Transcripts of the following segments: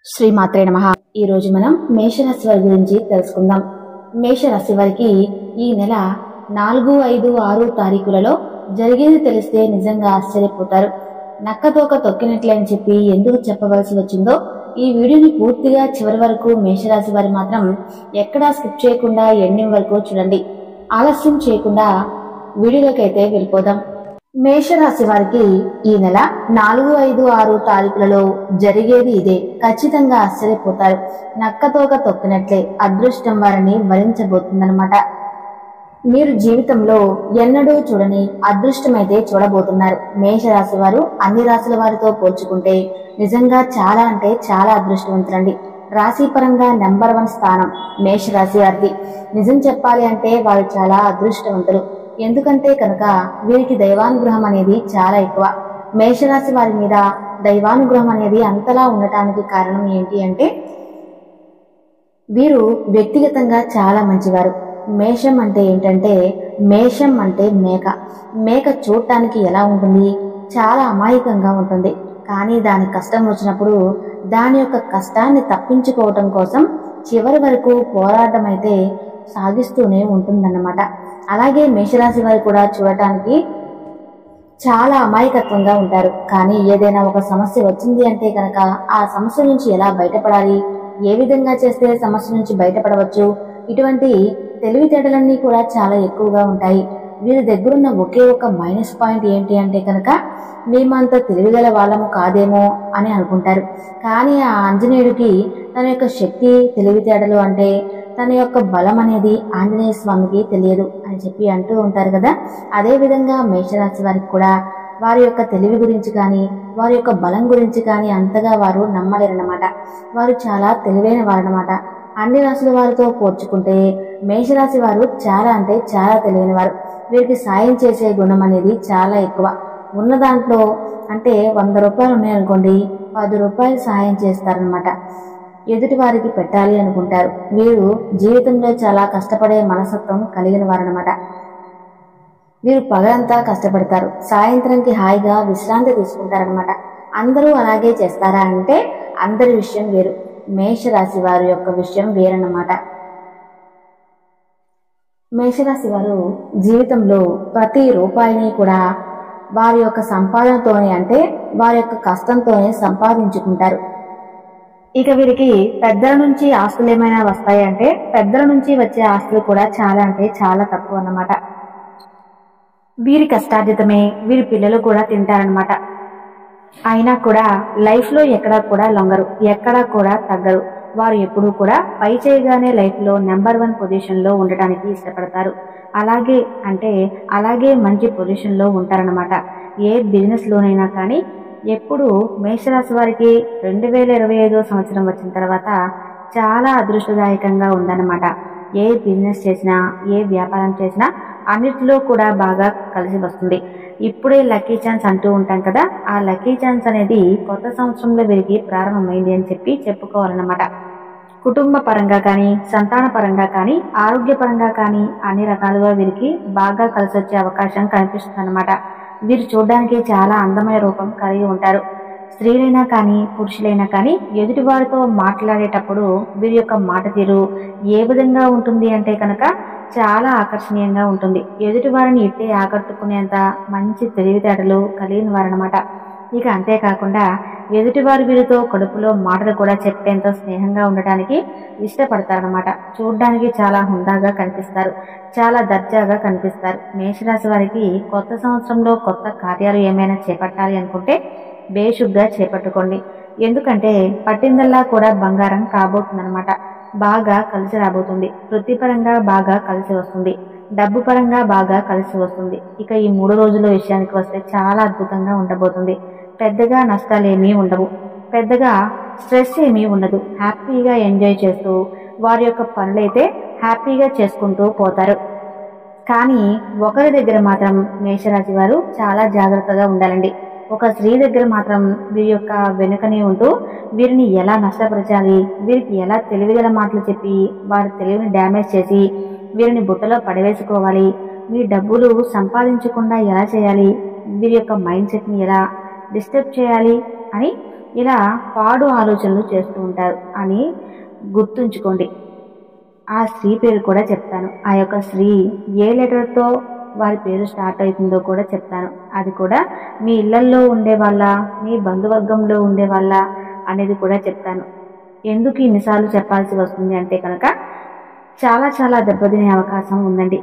శ్రీమాత్రే నమః. ఈ రోజు మనం మేషరాశి వారి గురించి తెలుసుకుందాం. మేషరాశి వారికి ఈ నెల 4, 5, 6 తారీఖులలో జరిగేది తెలిస్తే నిజంగా ఆశ్చర్యపోతారు. నక్కతోక తొక్కినట్లే అని చెప్పి ఎందుకు చెప్పవలసి వచ్చిందో ఈ వీడియోని పూర్తిగా చివరి వరకు మేషరాశి వారు మాత్రం ఎక్కడా స్కిప్ చేయకుండా ఎండింగ్ వరకు చూడండి. ఆలస్యం చేయకుండా వీడియోలోకి అయితే వెళ్ళిపోదాం. మేషరాశి వారికి ఈ నెల 4, 5, 6 తారీఖులలో జరిగేది ఇదే. ఖచ్చితంగా ఆశ్చర్యపోతారు. నక్కతోక తొక్కినట్లే అదృష్టం వారిని వరించబోతుందన్నమాట. మీరు జీవితంలో ఎన్నడూ చూడని అదృష్టమైతే చూడబోతున్నారు. మేషరాశి వారు అన్ని రాశుల వారితో పోల్చుకుంటే నిజంగా చాలా అంటే చాలా అదృష్టవంతులండి. రాశి పరంగా నెంబర్ 1 స్థానం మేషరాశి వారిది. నిజం చెప్పాలి అంటే వారు చాలా అదృష్టవంతులు. ఎందుకంటే కనుక వీరికి దైవానుగ్రహం అనేది చాలా ఎక్కువ. మేషరాశి వారి మీద దైవానుగ్రహం అనేది అంతలా ఉండటానికి కారణం ఏంటి అంటే వీరు వ్యక్తిగతంగా చాలా మంచివారు. మేషం అంటే ఏంటంటే మేషం అంటే మేక. మేక చూడటానికి ఎలా ఉంటుంది? చాలా అమాయకంగా ఉంటుంది. కానీ దాని కష్టం వచ్చినప్పుడు దాని యొక్క కష్టాన్ని తప్పించుకోవటం కోసం చివరి వరకు పోరాటం అయితే సాగిస్తూనే ఉంటుందన్నమాట. అలాగే మేషరాశి వారు కూడా చూడటానికి చాలా అమాయకత్వంగా ఉంటారు. కానీ ఏదైనా ఒక సమస్య వచ్చింది అంటే కనుక ఆ సమస్య నుంచి ఎలా బయటపడాలి, ఏ విధంగా చేస్తే సమస్య నుంచి బయటపడవచ్చు, ఇటువంటి తెలివితేటలన్నీ కూడా చాలా ఎక్కువగా ఉంటాయి. వీరి దగ్గరున్న ఒకే ఒక మైనస్ పాయింట్ ఏంటి అంటే కనుక మేమంత తెలివిగల వాళ్ళము కాదేమో అని అనుకుంటారు. కానీ ఆ ఆంజనేయుడికి తన యొక్క శక్తి తెలివితేటలు అంటే తన యొక్క బలం అనేది ఆంజనేయ స్వామికి తెలియదు అని చెప్పి అంటూ ఉంటారు కదా. అదే విధంగా మేషరాశి వారికి కూడా వారి యొక్క తెలివి గురించి కానీ వారి యొక్క బలం గురించి కానీ అంతగా వారు నమ్మలేరన్నమాట. వారు చాలా తెలివైన వారన్నమాట. అన్ని రాశుల వారితో పోల్చుకుంటే మేషరాశి వారు చాలా అంటే చాలా తెలివైన వారు. వీరికి సాయం చేసే గుణం అనేది చాలా ఎక్కువ. ఉన్న దాంట్లో అంటే 100 రూపాయలు ఉన్నాయనుకోండి, 10 రూపాయలు సాయం చేస్తారనమాట. ఎదుటి వారికి పెట్టాలి అనుకుంటారు. వీరు జీవితంలో చాలా కష్టపడే మనస్తత్వం కలిగిన వారనమాట. వీరు పగలంతా కష్టపడతారు, సాయంత్రంకి హాయిగా విశ్రాంతి తీసుకుంటారనమాట. అందరూ అలాగే చేస్తారా అంటే అందరి విషయం వేరు. మేషరాశి వారి యొక్క విషయం వేరన్నమాట. మేషరాశి వారు జీవితంలో ప్రతి రూపాయిని కూడా వారి యొక్క సంపాదనతోనే అంటే వారి యొక్క కష్టంతోనే సంపాదించుకుంటారు. ఇక వీరికి పెద్దల నుంచి ఆస్తులు ఏమైనా వస్తాయి అంటే పెద్దల నుంచి వచ్చే ఆస్తులు కూడా చాలా అంటే చాలా తక్కువ అన్నమాట. వీరి కష్టార్జితమే వీరి పిల్లలు కూడా తింటారనమాట. అయినా కూడా లైఫ్ లో ఎక్కడా కూడా లొంగరు, ఎక్కడా కూడా తగ్గరు. వారు ఎప్పుడూ కూడా పై చేయగానే లైఫ్ లో నెంబర్ 1 పొజిషన్ లో ఉండటానికి ఇష్టపడతారు. అలాగే మంచి పొజిషన్ లో ఉంటారనమాట. ఏ బిజినెస్ లోనైనా కానీ ఎప్పుడు మేషరాశి వారికి 2025 సంవత్సరం వచ్చిన తర్వాత చాలా అదృష్టదాయకంగా ఉందన్నమాట. ఏ బిజినెస్ చేసినా ఏ వ్యాపారం చేసినా అన్నిటిలో కూడా బాగా కలిసి వస్తుంది. ఇప్పుడే లక్కీ ఛాన్స్ అంటూ ఉంటాం కదా, ఆ లక్కీ ఛాన్స్ అనేది కొత్త సంవత్సరంలో వీరికి ప్రారంభమైంది అని చెప్పి చెప్పుకోవాలన్నమాట. కుటుంబ పరంగా కానీ సంతాన పరంగా కానీ ఆరోగ్య పరంగా కానీ అన్ని రకాలుగా వీరికి బాగా కలిసి వచ్చే అవకాశం కనిపిస్తుంది అన్నమాట. వీరు చూడడానికి చాలా అందమైన రూపం కలిగి ఉంటారు. స్త్రీలైనా కానీ పురుషులైనా కానీ ఎదుటి వారితో మాట్లాడేటప్పుడు వీరి యొక్క మాట తీరు ఏ విధంగా ఉంటుంది అంటే కనుక చాలా ఆకర్షణీయంగా ఉంటుంది. ఎదుటి వారిని ఇట్టే ఆకట్టుకునేంత మంచి తెలివితేటలు కలిగిన వారనమాట. ఇక అంతేకాకుండా ఎదుటివారి వీరితో కడుపులో మాటలు కూడా చెప్పేంత స్నేహంగా ఉండటానికి ఇష్టపడతారనమాట. చూడ్డానికి చాలా హుందాగా కనిపిస్తారు, చాలా దర్జాగా కనిపిస్తారు. మేషరాశి వారికి కొత్త సంవత్సరంలో కొత్త కార్యాలు ఏమైనా చేపట్టాలి అనుకుంటే బేషుగ్గా చేపట్టుకోండి. ఎందుకంటే పట్టిందల్లా కూడా బంగారం కాబోతుందన్నమాట. బాగా కలిసి రాబోతుంది. వృత్తిపరంగా బాగా కలిసి వస్తుంది, డబ్బు పరంగా బాగా కలిసి వస్తుంది. ఇక ఈ 3 రోజుల విషయానికి వస్తే చాలా అద్భుతంగా ఉండబోతుంది. పెద్దగా నష్టాలేమీ ఉండవు, పెద్దగా స్ట్రెస్ ఏమీ ఉండదు. హ్యాపీగా ఎంజాయ్ చేస్తూ వారి యొక్క పనులైతే హ్యాపీగా చేసుకుంటూ పోతారు. కానీ ఒకరి దగ్గర మాత్రం మేషరాశి వారు చాలా జాగ్రత్తగా ఉండాలండి. ఒక స్త్రీ దగ్గర మాత్రం వీరి యొక్క వెనుకనే ఉంటూ వీరిని ఎలా నష్టపరచాలి, వీరికి ఎలా తెలివిగల మాటలు చెప్పి వారి తెలివిని డ్యామేజ్ చేసి వీరిని బుట్టలో పడవేసుకోవాలి, మీ డబ్బులు సంపాదించకుండా ఎలా చేయాలి, వీరి యొక్క మైండ్ సెట్ని ఎలా డిస్టర్బ్ చేయాలి అని ఇలా పాడు ఆలోచనలు చేస్తూ ఉంటారు అని గుర్తుంచుకోండి. ఆ స్త్రీ పేరు కూడా చెప్తాను. ఆ యొక్క స్త్రీ ఏ లెటర్తో వారి పేరు స్టార్ట్ అవుతుందో కూడా చెప్తాను. అది కూడా మీ ఇళ్లల్లో ఉండే వాళ్ళ, మీ బంధువర్గంలో ఉండే వాళ్ళ అనేది కూడా చెప్తాను. ఎందుకు ఇన్నిసార్లు చెప్పాల్సి వస్తుంది అంటే కనుక చాలా చాలా దెబ్బతినే అవకాశం ఉందండి.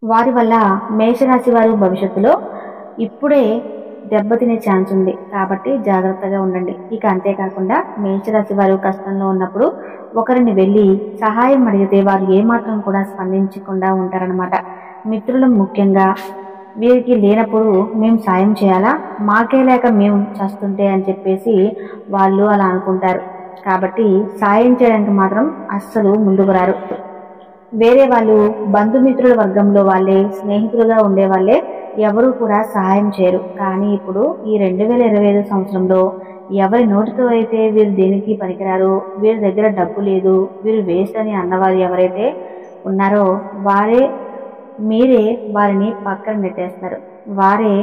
వారి వల్ల మేషరాశి వారు భవిష్యత్తులో ఇప్పుడే దెబ్బతినే ఛాన్స్ ఉంది. కాబట్టి జాగ్రత్తగా ఉండండి. ఇక అంతేకాకుండా మేషరాశి వారు కష్టంలో ఉన్నప్పుడు ఒకరిని వెళ్ళి సహాయం అడిగితే వారు ఏమాత్రం కూడా స్పందించకుండా ఉంటారనమాట. మిత్రులు ముఖ్యంగా వీరికి లేనప్పుడు మేము సాయం చేయాలా, మాకే లేక మేము చేస్తుంటే అని చెప్పేసి వాళ్ళు అలా అనుకుంటారు. కాబట్టి సాయం చేయడానికి మాత్రం అస్సలు ముందుకు రారు. వేరే వాళ్ళు బంధుమిత్రుల వర్గంలో వాళ్ళే, స్నేహితులుగా ఉండే వాళ్ళే ఎవరు కూడా సహాయం చేయరు. కానీ ఇప్పుడు ఈ 2025 సంవత్సరంలో ఎవరి నోటితో అయితే వీరు దేనికి పనికిరారు, వీరి దగ్గర డబ్బు లేదు, వీరు వేస్ట్ అని అన్నవారు ఎవరైతే ఉన్నారో మీరే వారిని పక్కన నెట్టేస్తారు. వారే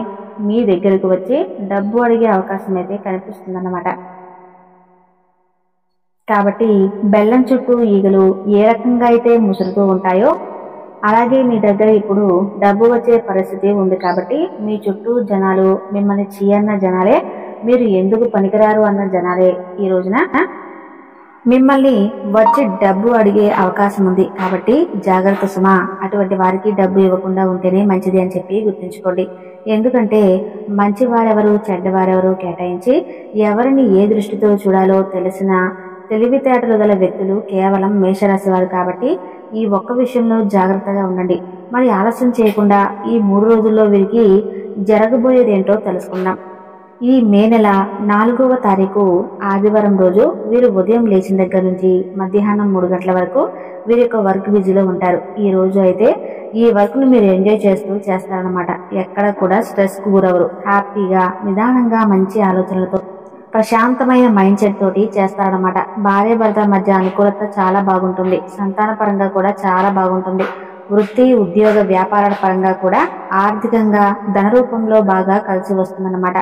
మీ దగ్గరకు వచ్చి డబ్బు అడిగే అవకాశం అయితే కనిపిస్తుందన్నమాట. కాబట్టి బెల్లం చుట్టూ ఈగలు ఏ రకంగా అయితే ముసురుతూ ఉంటాయో అలాగే మీ దగ్గర ఇప్పుడు డబ్బు వచ్చే పరిస్థితి ఉంది. కాబట్టి మీ చుట్టూ జనాలు మిమ్మల్ని చీయన్న జనాలే, మీరు ఎందుకు పనికిరారు అన్న జనాలే ఈ రోజున మిమ్మల్ని వచ్చి డబ్బు అడిగే అవకాశం ఉంది. కాబట్టి జాగ్రత్త సుమా. అటువంటి వారికి డబ్బు ఇవ్వకుండా ఉంటేనే మంచిది అని చెప్పి గుర్తుంచుకోండి. ఎందుకంటే మంచివారెవరు చెడ్డవారెవరు కేటాయించి ఎవరిని ఏ దృష్టితో చూడాలో తెలిసిన తెలివితేటలు గల వ్యక్తులు కేవలం మేషరాశి వారు. కాబట్టి ఈ ఒక్క విషయంలో జాగ్రత్తగా ఉండండి. మరి ఆలస్యం చేయకుండా ఈ 3 రోజుల్లో వీరికి జరగబోయేదేంటో తెలుసుకుందాం. ఈ మే నెల 4వ తారీఖు ఆదివారం రోజు వీరు ఉదయం లేచిన దగ్గర నుంచి మధ్యాహ్నం 3 గంటల వరకు వీరి యొక్క వర్క్ బిజీలో ఉంటారు. ఈ రోజు అయితే ఈ వర్క్ ను మీరు ఎంజాయ్ చేస్తారనమాట. ఎక్కడ కూడా స్ట్రెస్ కు గురవరు. హ్యాపీగా నిదానంగా మంచి ఆలోచనలతో ప్రశాంతమైన మైండ్ సెట్ తోటి చేస్తారనమాట. భార్య భర్తల మధ్య అనుకూలత చాలా బాగుంటుంది. సంతాన పరంగా కూడా చాలా బాగుంటుంది. వృత్తి ఉద్యోగ వ్యాపారాల పరంగా కూడా ఆర్థికంగా ధన రూపంలో బాగా కలిసి వస్తుందన్నమాట.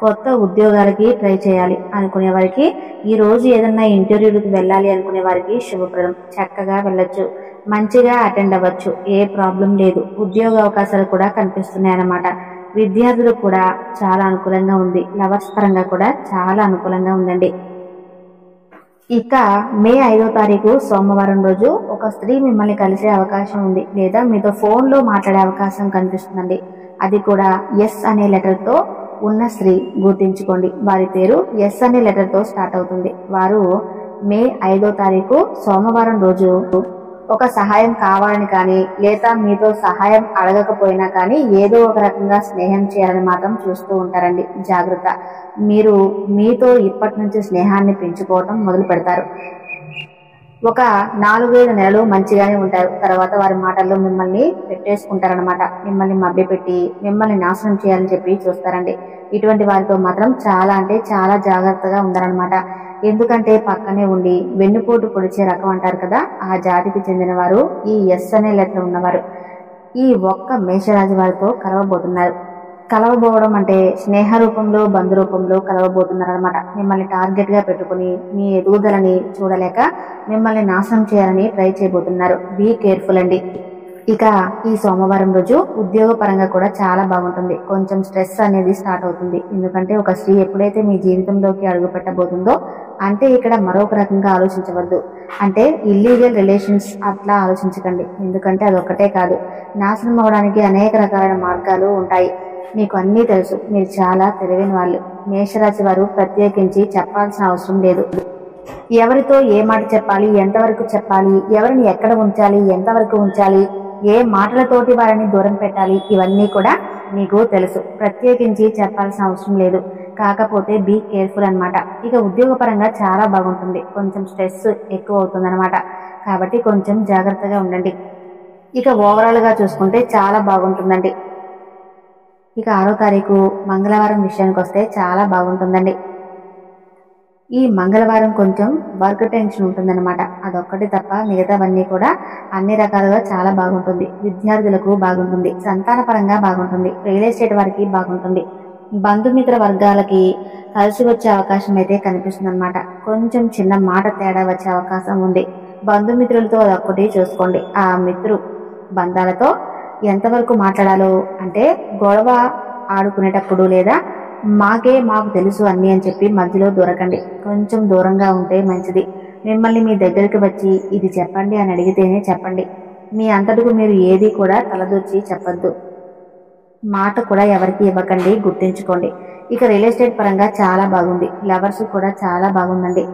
కొత్త ఉద్యోగాలకి ట్రై చేయాలి అనుకునే వారికి, ఈ రోజు ఏదన్నా ఇంటర్వ్యూలకు వెళ్ళాలి అనుకునే వారికి శుభప్రదం. చక్కగా వెళ్ళొచ్చు, మంచిగా అటెండ్ అవ్వచ్చు, ఏ ప్రాబ్లం లేదు. ఉద్యోగ అవకాశాలు కూడా కనిపిస్తున్నాయి అన్నమాట. విద్యార్థులకు కూడా చాలా అనుకూలంగా ఉంది. లవర్స్ పరంగా కూడా చాలా అనుకూలంగా ఉందండి. ఇక మే 5వ తారీఖు సోమవారం రోజు ఒక స్త్రీ మిమ్మల్ని కలిసే అవకాశం ఉంది, లేదా మీతో ఫోన్లో మాట్లాడే అవకాశం కనిపిస్తుందండి. అది కూడా ఎస్ అనే లెటర్తో ఉన్న స్త్రీ. గుర్తించుకోండి, వారి పేరు ఎస్ అనే లెటర్తో స్టార్ట్ అవుతుంది. వారు మే 5వ తారీఖు సోమవారం రోజు ఒక సహాయం కావాలని కానీ, లేదా మీతో సహాయం అడగకపోయినా కానీ ఏదో ఒక రకంగా స్నేహం చేయాలని మాత్రం చూస్తూ ఉంటారండి. జాగ్రత్త. మీరు మీతో ఇప్పటి నుంచి స్నేహాన్ని పెంచుకోవటం మొదలు పెడతారు. ఒక 4-5 నెలలు మంచిగానే ఉంటారు. తర్వాత వారి మాటల్లో మిమ్మల్ని పెట్టేసుకుంటారనమాట. మిమ్మల్ని మభ్యపెట్టి మిమ్మల్ని నాశనం చేయాలని చెప్పి చూస్తారండి. ఇటువంటి వారితో మాత్రం చాలా అంటే చాలా జాగ్రత్తగా ఉండాలన్నమాట. ఎందుకంటే పక్కనే ఉండి వెన్నుపోటు పొడిచే రకం అంటారు కదా, ఆ జాతికి చెందిన వారు ఈ ఎస్ అనే లెటర్ ఉన్నవారు ఈ ఒక్క మేషరాశి వారితో కలవబోవడం అంటే స్నేహ రూపంలో బంధు రూపంలో కలవబోతున్నారనమాట. మిమ్మల్ని టార్గెట్ గా పెట్టుకుని మీ ఎదుగుదలని చూడలేక మిమ్మల్ని నాశనం చేయాలని ట్రై చేయబోతున్నారు. బీ కేర్ఫుల్ అండి. ఇక ఈ సోమవారం రోజు ఉద్యోగ పరంగా కూడా చాలా బాగుంటుంది. కొంచెం స్ట్రెస్ అనేది స్టార్ట్ అవుతుంది. ఎందుకంటే ఒక స్త్రీ ఎప్పుడైతే మీ జీవితంలోకి అడుగు పెట్టబోతుందో, అంటే ఇక్కడ మరొక రకంగా ఆలోచించవద్దు. అంటే ఇల్లీగల్ రిలేషన్స్ అట్లా ఆలోచించకండి. ఎందుకంటే అదొక్కటే కాదు, నాశనం అవడానికి అనేక రకాలైన మార్గాలు ఉంటాయి. మీకు అన్నీ తెలుసు. మీరు చాలా తెలివైన వాళ్ళు. మేషరాశి వారు ప్రత్యేకించి చెప్పాల్సిన అవసరం లేదు. ఎవరితో ఏ మాట చెప్పాలి, ఎంతవరకు చెప్పాలి, ఎవరిని ఎక్కడ ఉంచాలి, ఎంతవరకు ఉంచాలి, ఏ మాటలతోటి వారిని దూరం పెట్టాలి, ఇవన్నీ కూడా మీకు తెలుసు. ప్రత్యేకించి చెప్పాల్సిన అవసరం లేదు. కాకపోతే బీ కేర్ఫుల్ అనమాట. ఇక ఉద్యోగ పరంగా చాలా బాగుంటుంది. కొంచెం స్ట్రెస్ ఎక్కువ అవుతుంది అనమాట. కాబట్టి కొంచెం జాగ్రత్తగా ఉండండి. ఇక ఓవరాల్ గా చూసుకుంటే చాలా బాగుంటుందండి. ఇక 6వ తారీఖు మంగళవారం విషయానికి వస్తే చాలా బాగుంటుందండి. ఈ మంగళవారం కొంచెం వర్క్ టెన్షన్ ఉంటుందన్నమాట. అదొక్కటి తప్ప మిగతావన్నీ కూడా అన్ని రకాలుగా చాలా బాగుంటుంది. విద్యార్థులకు బాగుంటుంది. సంతాన పరంగా బాగుంటుంది. రియల్ ఎస్టేట్ వారికి బాగుంటుంది. బంధుమిత్ర వర్గాలకి కలిసి వచ్చే అవకాశం అయితే కనిపిస్తుంది అనమాట. కొంచెం చిన్న మాట తేడా వచ్చే అవకాశం ఉంది. బంధుమిత్రులతో అదొక్కటి చూసుకోండి. ఆ మిత్రు బంధాలతో ఎంతవరకు మాట్లాడాలో, అంటే గొడవ ఆడుకునేటప్పుడు లేదా మాకు తెలుసు అన్ని అని చెప్పి మధ్యలో దూరకండి. కొంచెం దూరంగా ఉంటే మంచిది. మిమ్మల్ని మీ దగ్గరికి వచ్చి ఇది చెప్పండి అని అడిగితేనే చెప్పండి. మీ అంతటికు మీరు ఏది కూడా తలదూర్చి చెప్పద్దు. మాట కూడా ఎవరికి ఇవ్వకండి, గుర్తించుకోండి. ఇక రియల్ ఎస్టేట్ పరంగా చాలా బాగుంది. లవర్స్ కూడా చాలా బాగుందండి.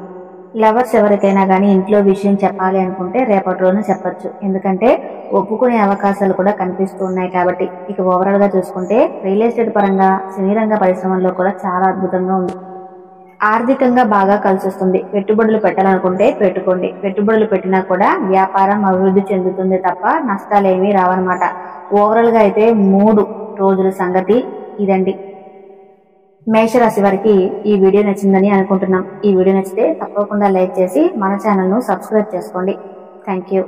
లవర్స్ ఎవరికైనా కానీ ఇంట్లో విషయం చెప్పాలి అనుకుంటే రేపటి రోజున చెప్పొచ్చు. ఎందుకంటే ఒప్పుకునే అవకాశాలు కూడా కనిపిస్తూ ఉన్నాయి కాబట్టి. ఇక ఓవరాల్ గా చూసుకుంటే రియల్ ఎస్టేట్ పరంగా సినీ రంగ పరిశ్రమల్లో కూడా చాలా అద్భుతంగా ఉంది. ఆర్థికంగా బాగా కలిసి వస్తుంది. పెట్టుబడులు పెట్టాలనుకుంటే పెట్టుకోండి. పెట్టుబడులు పెట్టినా కూడా వ్యాపారం అభివృద్ధి చెందుతుంది తప్ప నష్టాలేమీ రావన్నమాట. ఓవరాల్ గా అయితే 3 రోజుల సంగతి ఇదండి. మేషరాశి వారికి ఈ వీడియో నచ్చిందని అనుకుంటున్నాం. ఈ వీడియో నచ్చితే తప్పకుండా లైక్ చేసి మన ఛానల్ను సబ్స్క్రైబ్ చేసుకోండి. Thank you.